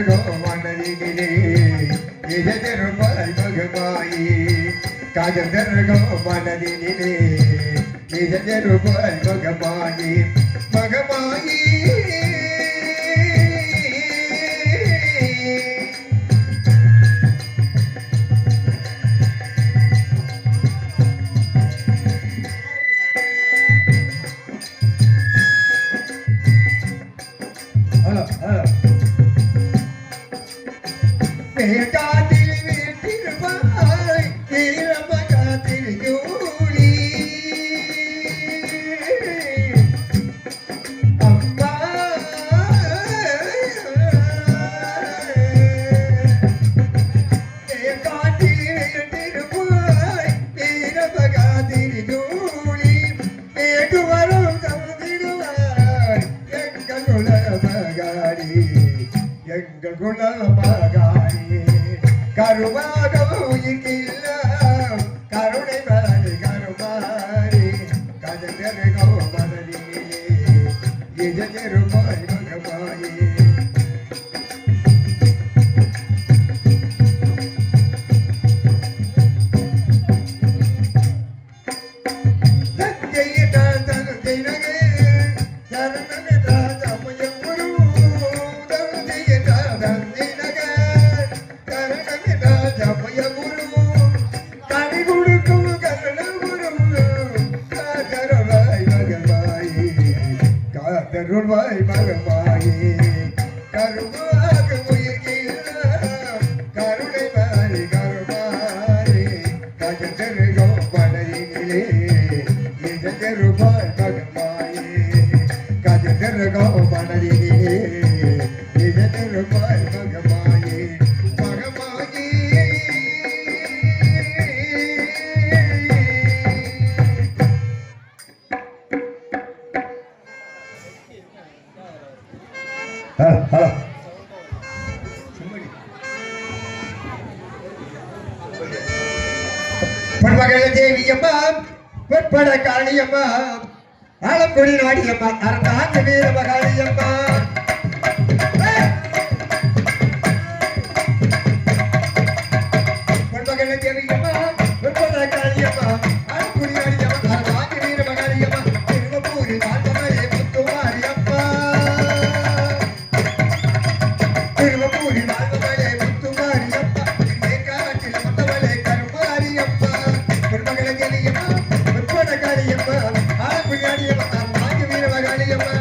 மனதினிலே நிஜருபாய் மகமாயி காதர்கோ மனதினிலே நிஜருபாய் மகமாயி மகமாயி எங்கள் குலமகாரி கருமாக உயிர்கில்ல கருணை மரணி கருமாரி கதகோ மனதிலே எஜருமாய் மகமாயி கருவாய் மகமாயே கருவாக உயிர்கில்ல கருணை மாறி கருமாறி கஜருகோ மனதினிலே நிஜருபாய் மகமாயே கஜருகோ மனதினிலே நிஜருபாய் மகமாயே மகமாயே பொன்மகள தேவியம்மா பொற்பட காளியம்மா ஆலக்குடி நாடியம்மா அரங்காங்க வீர மகாளியம்மா பொன்மகள தேவியம்மா பொற்பட காளியம்மா ஆலக்குடி நாடியம்மா அரங்காங்க வீர மகாளியம்மா திருவப்பூரி வாழ்வமலே முத்துமாரியம்மா திருவப்பூரி வாழ்வமலே முத்துமாரியம்மா காட்டில் மொத்தமலே கருமாரியம்மா பொன்மகள தேவியம்மா பொற்பட காளியம்மா ஆலக்குடி நாடியம்மா அரங்காங்க வீர மகாளியம்மா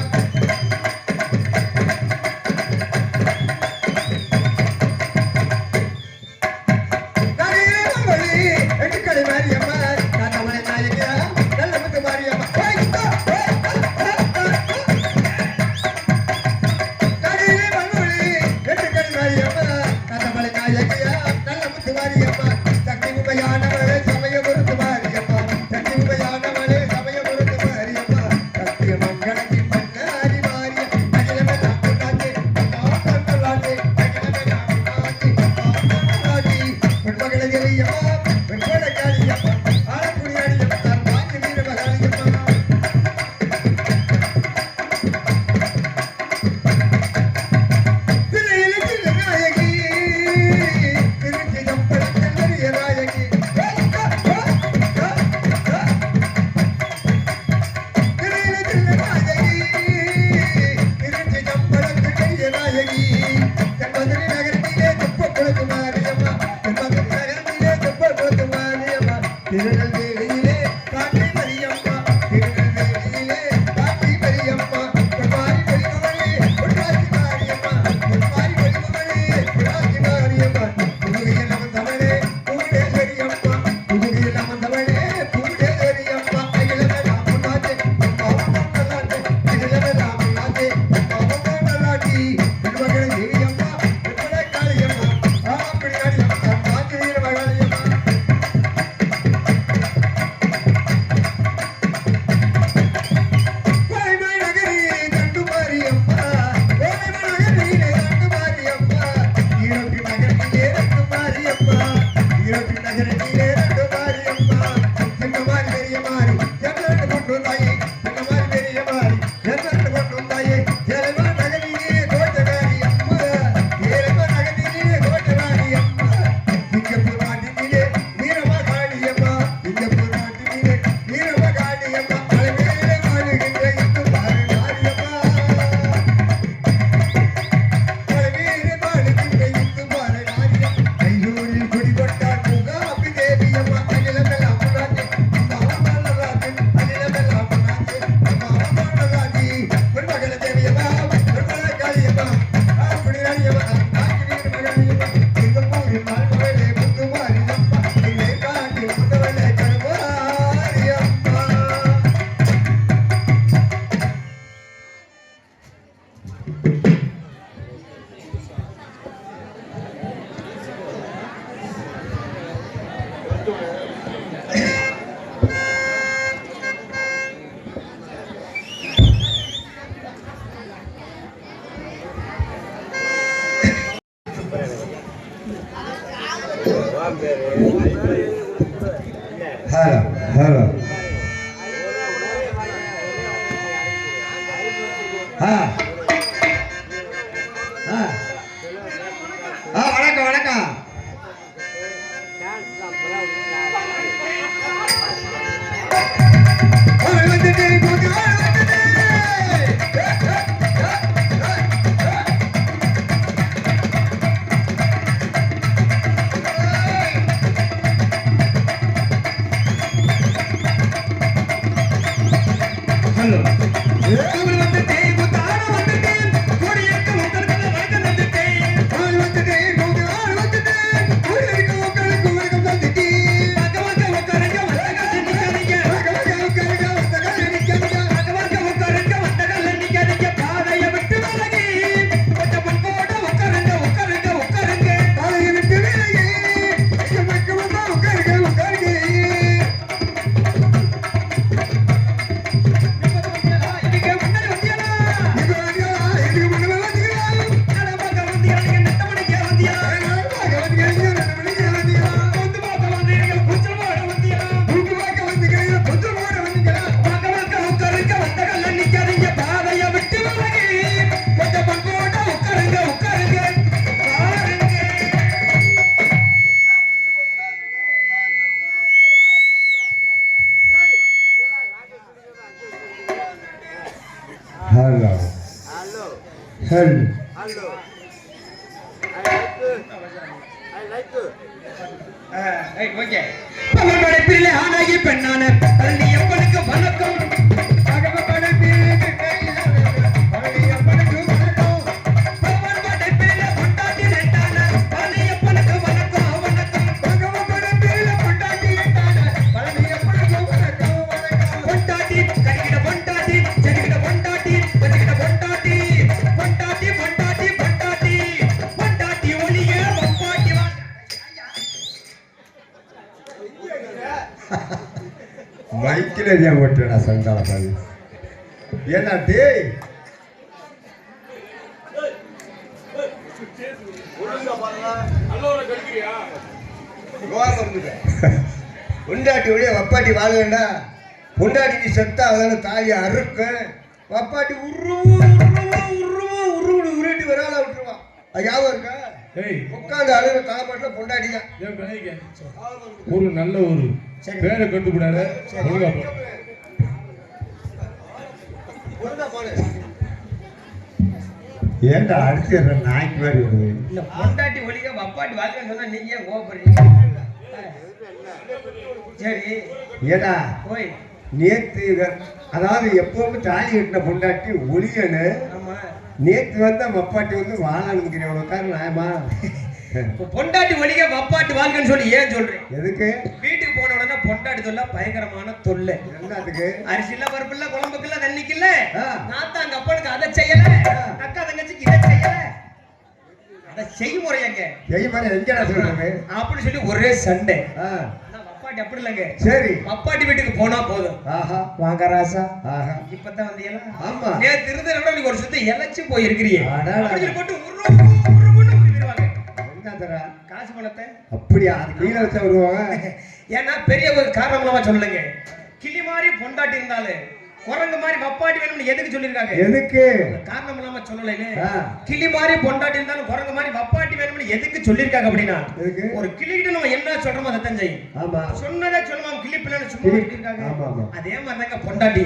ஹலோ ஹலோ வணக்கம் வணக்கம். Hello. Hello. Hello. Hello. I like to. Hey, okay. பகவட பிள்ளை ஆனாகி பெண்ணான பள்ளி எப்பனுக்கு வணக்கம். பகவட பிள்ளை பள்ளி எப்பனுக்கு வணக்கம். பகவட பிள்ளை கொண்டாடி ரெண்டான பள்ளி எப்பனுக்கு வணக்கம் வணக்கம். பகவட பிள்ளை கொண்டாடி ரெண்டான பள்ளி எப்பனுக்கு வணக்கம் வணக்கம். கொண்டாடி கரிகிட கொண்டாடி செடிகிட கொண்டாடி பச்சிகிட கொண்டாடி கொண்டாடி கொண்டாடி கொண்டாடி கொண்டாடி ஒளியே வப்பாட்டி வா. மைக்கில் எரியா போட்டுடா சங்கால பாதி ஏன்னா டேய் பொண்டாட்டி உடைய வப்பாட்டி வாழ வேண்டாம். பொண்டாட்டிக்கு செத்தா அவதான தாலியை அறுக்க வப்பாட்டி உருட்டி வரால விட்டுருவான். அது ஞாபகம் இருக்கா? உட்காந்து அழுகிற தலைப்பாட்டில் பொண்டாட்டி தான். ஒரு நல்ல ஒரு பேரை கண்டுபிடாத. ஏன்டா அடிச்சு நாய்க்கு மாதிரி வருது. இந்த பொண்டாட்டி ஒழிக்க வப்பாட்டி வாழ்க்கை சொன்னா நீங்க ஏன் கோபப்படுறீங்க? சரி ஏடா போய் நேத்து அதாவது எப்பவுமே தாலி கட்டின பொண்டாட்டி ஒளியனு ஆமா நேத்து வந்தா மப்பாட்டி வந்து வாழணுங்கிற உனக்கார நியாயமா? பொண்டாட்டி ஒழிக்க வப்பாட்டி வாழ்க்கைன்னு சொல்லி ஏன் சொல்றேன்? எதுக்கு? வீட்டுக்கு போன உடனே பொண்டாட்டி தொல்லை பயங்கரமான தொல்லை. என்னத்துக்கு? அரிசில பருப்புல குழம்புக்குள்ள தண்ணிக்குல்ல நான் அங்க அப்பனுக்கு அதை செய்யல, அக்கா தங்கச்சிக்கு இதை செய்யல. அதை செய்முறையங்க செய்முறை எங்கடா சொல்றது அப்படின்னு சொல்லி ஒரே சண்டை. வப்பாட்டி அப்படி இல்லைங்க. சரி வப்பாட்டி வீட்டுக்கு போனா போதும். ஆஹா வாங்க ராசா. ஆஹா இப்பதான் வந்தீங்களா? ஆமா. நேத்து இருந்த விட நீங்க ஒரு சுத்தி இழைச்சு போயிருக்கிறீங்க. போட்டு காசு பணத்தை அப்படியா அது கீழே வச்சா வருவாங்க. ஏன்னா பெரிய ஒரு காரணமா சொல்லுங்க. கிளி மாதிரி பொண்டாட்டி இருந்தாலும் குரங்கு மாதிரி வப்பாட்டி வேணும்னு எதுக்கு சொல்லிருக்காங்க? எதுக்கு? காரணம் இல்லாம சொல்லல. கிளி மாதிரி பொண்டாட்டி இருந்தாலும் குரங்கு மாதிரி வப்பாட்டி வேணும்னு எதுக்கு சொல்லிருக்காங்க அப்படின்னா ஒரு கிளிகிட்ட நம்ம என்ன சொல்றோமோ அதை தான் செய்யும். ஆமா சொன்னதை சொல்லுவாங்க. கிளி பிள்ளைன்னு சும்மா சொல்லிருக்காங்க. அதே மாதிரி தாங்க பொண்டாட்டி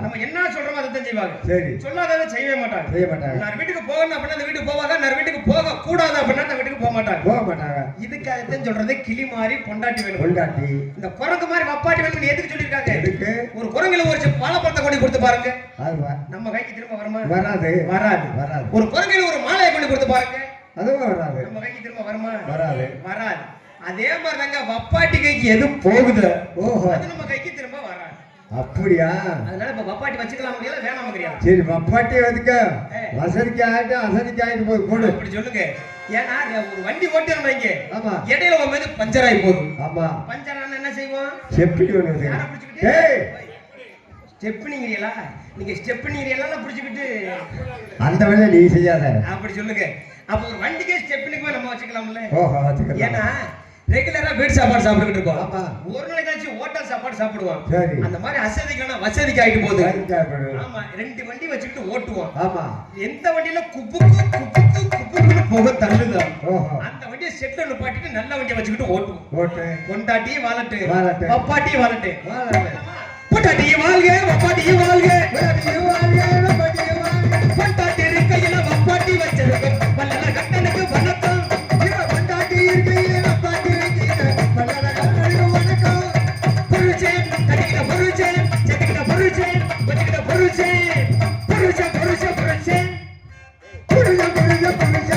நம்ம என்ன சொல்றோமோ அதை தான் செய்வாங்க. சரி சொல்லாததை செய்யவே மாட்டாங்க. செய்ய மாட்டாங்க. நான் வீட்டுக்கு போகணும் அப்படின்னா அந்த வீட்டுக்கு போவாங்க. நான் வீட்டுக்கு போக கூடாது அப்படின்னா அந்த வீட்டுக்கு போக மாட்டாங்க. போக மாட்டாங்க. இதுக்காகத்தான் சொல்றது கிளி மாதிரி பொண்டாட்டி வேணும். பொண்டாட்டி இந்த குரங்கு மாதிரி வப்பாட்டி வேணும்னு எதுக்கு சொல்லிருக்காங்க? எதுக்கு? ஒரு குரங்குல ஒரு வாழைப்பழத்தை கொண்டு கொடுத்து பாருங்க, நம்ம கைக்கு திரும்ப வருமா? வராது வராது வராது. ஒரு குரங்குல ஒரு மாலையை கொண்டு கொடுத்து பாருங்க, அதுவும் வராது. நம்ம கைக்கு திரும்ப வருமா? வராது வராது. அதே மாதிரி தாங்க வப்பாட்டி கைக்கு எது போகுது அது நம்ம கைக்கு திரும்ப வராது. அப்படியா? அதனால இப்ப வப்பாட்டி வச்சுக்கலாம் முடியல, வேணாம் முடியாது. சரி வப்பாட்டி வந்துக்க வசதிக்கு ஆயிட்டு அசதிக்கு ஆயிட்டு போய் போடு அப்படி சொல்லுங்க. ஏன்னா ஒரு வண்டி ஓட்டுறோம் வைங்க. ஆமா. இடையில உங்க மீது பஞ்சர் ஆகி போகுது. ஆமா. பஞ்சர் ஆனா என்ன செய்வோம்? செப்பி ஒண்ணு. யாரை பிடிச்சிக்கிட்டு? ஏய் ஸ்டெப்னிங்கறீங்களா? நீங்க ஸ்டெப்னிங்கறீங்களா புடிச்சிட்டு அந்த வேலைய நீ செய்யாத அப்படி சொல்லுங்க. அப்ப ஒரு வண்டிக்கே ஸ்டெப்னிக்கு நம்ம வச்சுக்கலாம்ல? ஓஹோ வச்சுக்கலாம். ஏன்னா ரெகுலரா வீட்டு சாப்பாடு சாப்பிட்டுக்கிட்டு இருப்போம். ஆமா. ஒரு நாளைக்கு கழிச்சு ஹோட்டல் சாப்பாடு சாப்பிடுவோம். சரி. அந்த மாதிரி அசதிக்கான வசதிக்கு ஆயிட்டு போகுது. சாப்பிடு. ஆமா, 2 வண்டி வச்சுக்கிட்டு ஓட்டுவோம். ஆமா. எந்த வண்டியில குப்புக்கு போக தள்ளுதோ ஓஹோ. அந்த வண்டியை செட்ல நிப்பாட்டிட்டு நல்ல வண்டியை வச்சுக்கிட்டு ஓட்டுவோம். ஓட்டு. கொண்டாட்டி வாலட்டு வாலட்டு. பப்பாட்டி வாலட்டு. வாலட்டு. கொண்டாட்டி வாழ்க வப்பாட்டி வாழ்க. கொண்டாட்டி வாழ்க வப்பாட்டி வாழ்க. கொண்டாட்டி இருக்கையில வப்பாட்டி வச்சிருக்கும் வல்லல கட்டனுக்கு வணக்கம். கொண்டாட்டி இருக்கையில வப்பாட்டி வச்சிருக்கும் வல்லல கட்டனுக்கு வணக்கம். புருஷே கட்டிக்கிட்ட புருஷே செட்டிக்கிட்ட புருஷே வச்சுக்கிட்ட புருஷே புருஷே புருஷே புருஷே புருஷ புருஷ புருஷ.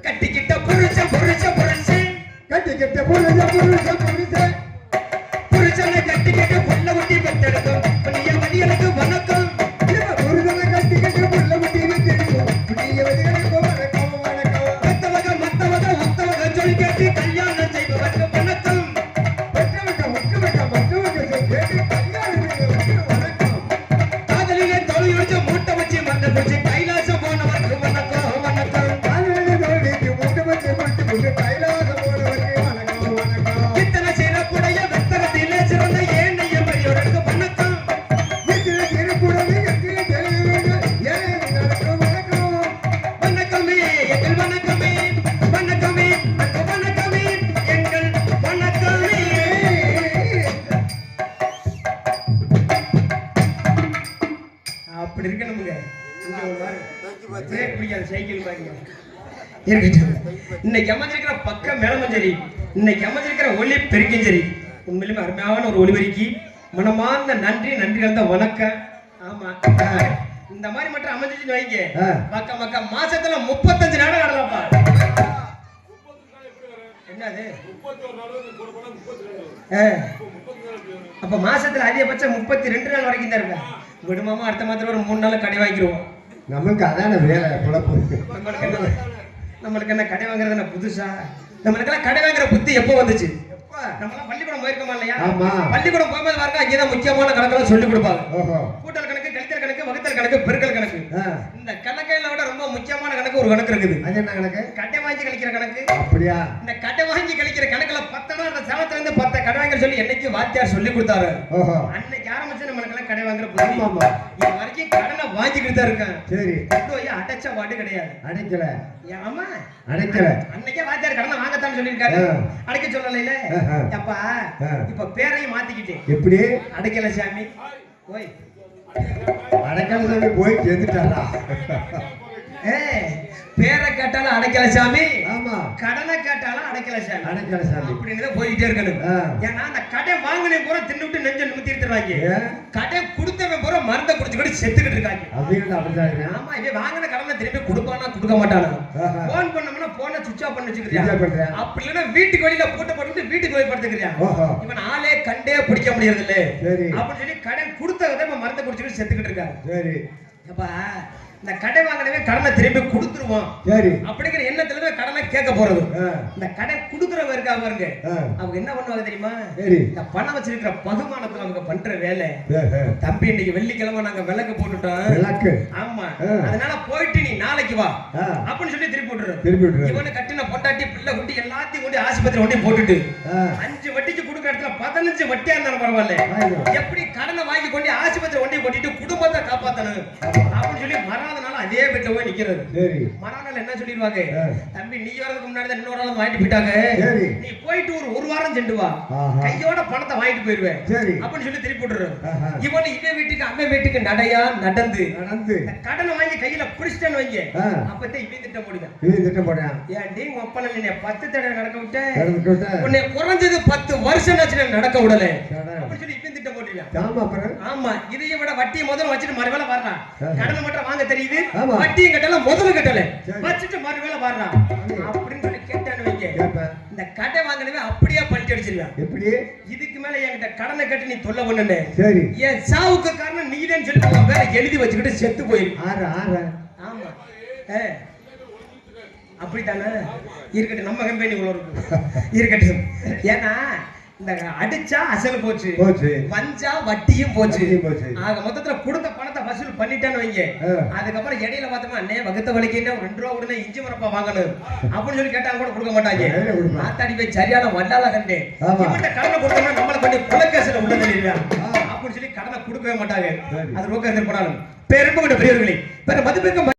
கட்டிக்கிட்ட புருஷே புருஷே புருஷே கட்டிக்கிட்ட புருஷ புருஷ புருஷ. புருஷனை கட்டிக்கிட்டு புள்ள குட்டி பெற்றெடுக்கும் புண்ணிய வழிகளுக்கு வணக்கம். புருஷனை கட்டிக்கிட்டு புள்ள குட்டி பெற்றெடுக்கும் புண்ணிய வழிகளுக்கு வணக்கம் வணக்கம். மத்தவங்க உத்தவங்க சொல்லி கேட்டு கல்யாணம் செய்பவருக்கு வணக்கம். மற்றவங்க கேட்டு கல்யாணம் செய்பவருக்கு வணக்கம். காதலிலே தொழில் மூட்டை வச்சு மண்ணை பிடிச்சி கைலாசம் போனவருக்கு வணக்கம் வணக்கம். காதலிலே தொழிலுக்கு மூட்டை வச்சு கைலாசம் போனவருக்கு வணக்கம் வணக்கம். இத்தனை சிறப்புடைய வெத்தகத்திலே சிறந்த ஏனைய பெரியோருக்கு வணக்கம். இத்தனை சிறப்புடைய வணக்கமே எங்கள் வணக்கமே வணக்கமே அன்பு வணக்கமே எங்கள் வணக்கமே. அப்படி இருக்கணுங்க. பிரேக் பிடிக்காத சைக்கிள் பாருங்க இருக்கட்டும். இன்னைக்கு அமைஞ்சிருக்கிற பக்கம் மேலமும் சரி, இன்னைக்கு அமைஞ்சிருக்கிற ஒளி பெருக்கும் சரி, உண்மையிலுமே அருமையான ஒரு ஒளிபெருக்கி மனமார்ந்த நன்றி கலந்த வணக்கம். ஆமா, இந்த மாதிரி மட்டும் அமைஞ்சிச்சுன்னு வைங்க, பக்க மாசத்துல 35 நாள் ஆடலாம்ப்பா. என்னது அப்ப மாசத்துல அதிகபட்சம் 32 நாள் வரைக்கும் தான் இருப்பேன். விடுமாமா அடுத்த மாதத்துல ஒரு 3 நாள் கடை வாங்கிடுவோம். நமக்கு அதான வேலை குழப்பு. நம்மளுக்கு என்ன கடை வாங்குறது என்ன புதுசா? நம்மளுக்கெல்லாம் கடை வாங்குற புத்தி எப்போ வந்துச்சு? நம்மளாம் பள்ளிக்கூடம் போயிருக்கோமா இல்லையா? பள்ளிக்கூடம் போகும்போது பாருங்க, அங்கேதான் முக்கியமான கணக்கெல்லாம் சொல்லி கொடுப்பாங்க. கூட்டல் கணக்கு, கழித்தல் கணக்கு, வகுத்தல் கணக்கு, பெருக்கல் கணக்கு. இந்த கணக்கையில விட ரொம்ப முக்கியமான கணக்கு ஒரு கணக்கு இருக்குது. அது என்ன கணக்கு? கடை வாங்கி கழிக்கிற கணக்கு. அப்படியா? இந்த கடை வாங்கி கழிக்கிற கணக்குல 10 அந்த சேலத்துல இருந்து 10 கடை வாங்க சொல்லி என்னைக்கு வாத்தியார் சொல்லி கொடுத்தாரு. அன்னைக்கு ஆரம்பிச்சு நம்மளுக்கெல்லாம் கடை வாங்குற புத்தி. இது வரைக்கும் கடனை வாங்கிக்கிட்டு தான் இருக்கேன். சரி, அடைச்ச வாட்டு கிடையாது. அடைக்கல. ஆமா, அடைக்கல. அன்னைக்கே வாத்தியார் கடனை வாங்கத்தான் சொல்லியிருக்காரு, அடைக்க சொல்லல. அப்பா இப்ப பேரையும் மாத்திக்கிட்டேன். எப்படி? அடைக்கல சாமி. ஓய், அடைக்கல சாமி போய் சேர்ந்துட்டாரா? பேரை கேட்டாலும் அடைக்கல சாமி. ஆமா, கடனை கேட்டாலும் அடைக்கல சாமி. அடைக்கல சாமி அப்படின்னு போயிட்டே இருக்கணும். ஏன்னா அந்த கடை வாங்கினே பூரா தின்னுட்டு நெஞ்ச நிமித்தி எடுத்துறாங்க. கடை கொடுத்தவன் பூரா மருந்தை குடிச்சுக்கிட்டு செத்துக்கிட்டு இருக்காங்க. அப்படின்னு ஆமா, இவன் வாங்கின கடனை திருப்பி கொடுப்பானா கொடுக்க மாட்டானா? போன் பண்ணோம்னா போனை சுவிட்ச் ஆஃப் பண்ணி வச்சுக்கிறியா? அப்படி இல்லைன்னா வீட்டுக்கு வெளியில பூட்டை போட்டு வீட்டுக்கு போய் படுத்துக்கிறியா? இவன் ஆளே கண்டே பிடிக்க முடியறது இல்ல அப்படின்னு சொல்லி கடன் கொடுத்தவன் மருந்தை குடிச்சுக்கிட்டு செத்துக்கிட்டு இருக்காங்க. சரி, அப்பா இந்த கடை வாங்கினவே கடனை திருப்பி கொடுத்துருவோம். சரி, அப்படிங்கிற எண்ணத்துல கடனை கேட்க போறது. இந்த கடை கொடுக்குறவங்க இருக்கா பாருங்க, அவங்க என்ன பண்ணுவாங்க தெரியுமா? இந்த பணம் வச்சிருக்கிற பகுமானத்துல அவங்க பண்ற வேலை, தம்பி இன்னைக்கு வெள்ளிக்கிழமை நாங்க விளக்கு போட்டுட்டோம். ஆமா, அதனால போயிட்டு நீ நாளைக்கு வா அப்படின்னு சொல்லி திருப்பி விட்டுரு. இவனு கட்டின பொட்டாட்டி பிள்ளை குட்டி எல்லாத்தையும் கொண்டு ஆஸ்பத்திரி கொண்டு போட்டுட்டு 5 வட்டிக்கு கொடுக்குற இடத்துல 15 வட்டியா இருந்தாலும் பரவாயில்ல, எப்படி கடனை வாங்கி கொண்டு ஆஸ்பத்திரி கொண்டு போட்டிட்டு குடும்பத்தை காப்பாத்தணும் அப்படின்னு சொல்லி மறாதனால அதே வீட்டுல போய் நிக்கிறது. மறாதனால என்ன சொல்லிடுவாங்க, தம்பி நீ வரதுக்கு முன்னாடி தான் இன்னொரு ஆள் வாங்கிட்டு போயிட்டாங்க, நீ போயிட்டு ஒரு வாரம் சென்று வா, கையோட பணத்தை வாங்கிட்டு போயிருவேன் அப்படின்னு சொல்லி திருப்பி விட்டுரு. இவன் இவன் வீட்டுக்கு அம்மை வீட்டுக்கு நடையா நடந்து கடனை வாங்கி கையில பிடிச்சிட்டேன்னு வைங்க, அப்பதான் இவன் திட்டம் போடுவேன். ஏன்டி உங்க அப்பா நீ 10 தடவை நடக்க விட்டேன், உன்னை குறைஞ்சது 10 வருஷம் நடக்க விடல அப்படின்னு சொல்லி இவன் திட்டம் போட்டுருவேன். ஆமா, இதைய விட வட்டியை முதல்ல வச்சுட்டு மறுவேளை வர்றான். கடனை மட்டும் வாங்க தெரியுது, வட்டியும் கட்டல முதல்ல கட்டல வச்சுட்டு மறுவேளை வர்றான் அப்படின்னு சொல்லி கேட்டான்னு வைங்க, இந்த கடை வாங்கினவே அப்படியே பழிச்சு அடிச்சிருவேன். எப்படி? இதுக்கு மேல என்கிட்ட கடனை கட்டி நீ தொல்லை பண்ணு, என் சாவுக்கு காரணம் நீதான் சொல்லி வேற எழுதி வச்சுக்கிட்டு செத்து போயிரு. ஆமா, அப்படித்தானே இருக்கட்டும், நம்ம கம்பெனி இவ்வளவு இருக்கு இருக்கட்டும். ஏன்னா இந்த அடிச்சா அசல் போச்சு போச்சு வஞ்சா வட்டியும் போச்சு வட்டியும் போச்சு. ஆக மொத்தத்துல கொடுத்த பணத்தை வசூல் பண்ணிட்டேன்னு வைங்க அதுக்கப்புறம் இடையில பார்த்தோமா அண்ணே வகுத்த வலிக்கு என்ன 2 ரூபா உடனே இஞ்சி மரப்பா வாங்கணும் அப்படின்னு சொல்லி கேட்டாங்க கூட கொடுக்க மாட்டாங்க ஆத்தாடி போய் சரியான வண்டால கண்டேன் இவன்ட்ட கடனை கொடுத்தோம்னா நம்மளை பண்ணி கொலைக்கேசில உள்ள தெரியல அப்படின்னு சொல்லி கடனை கொடுக்கவே மாட்டாங்க அது ரோக்க போனாலும் பெரும்பு பெரியவர்களே பெரிய மதிப்பிற்கும்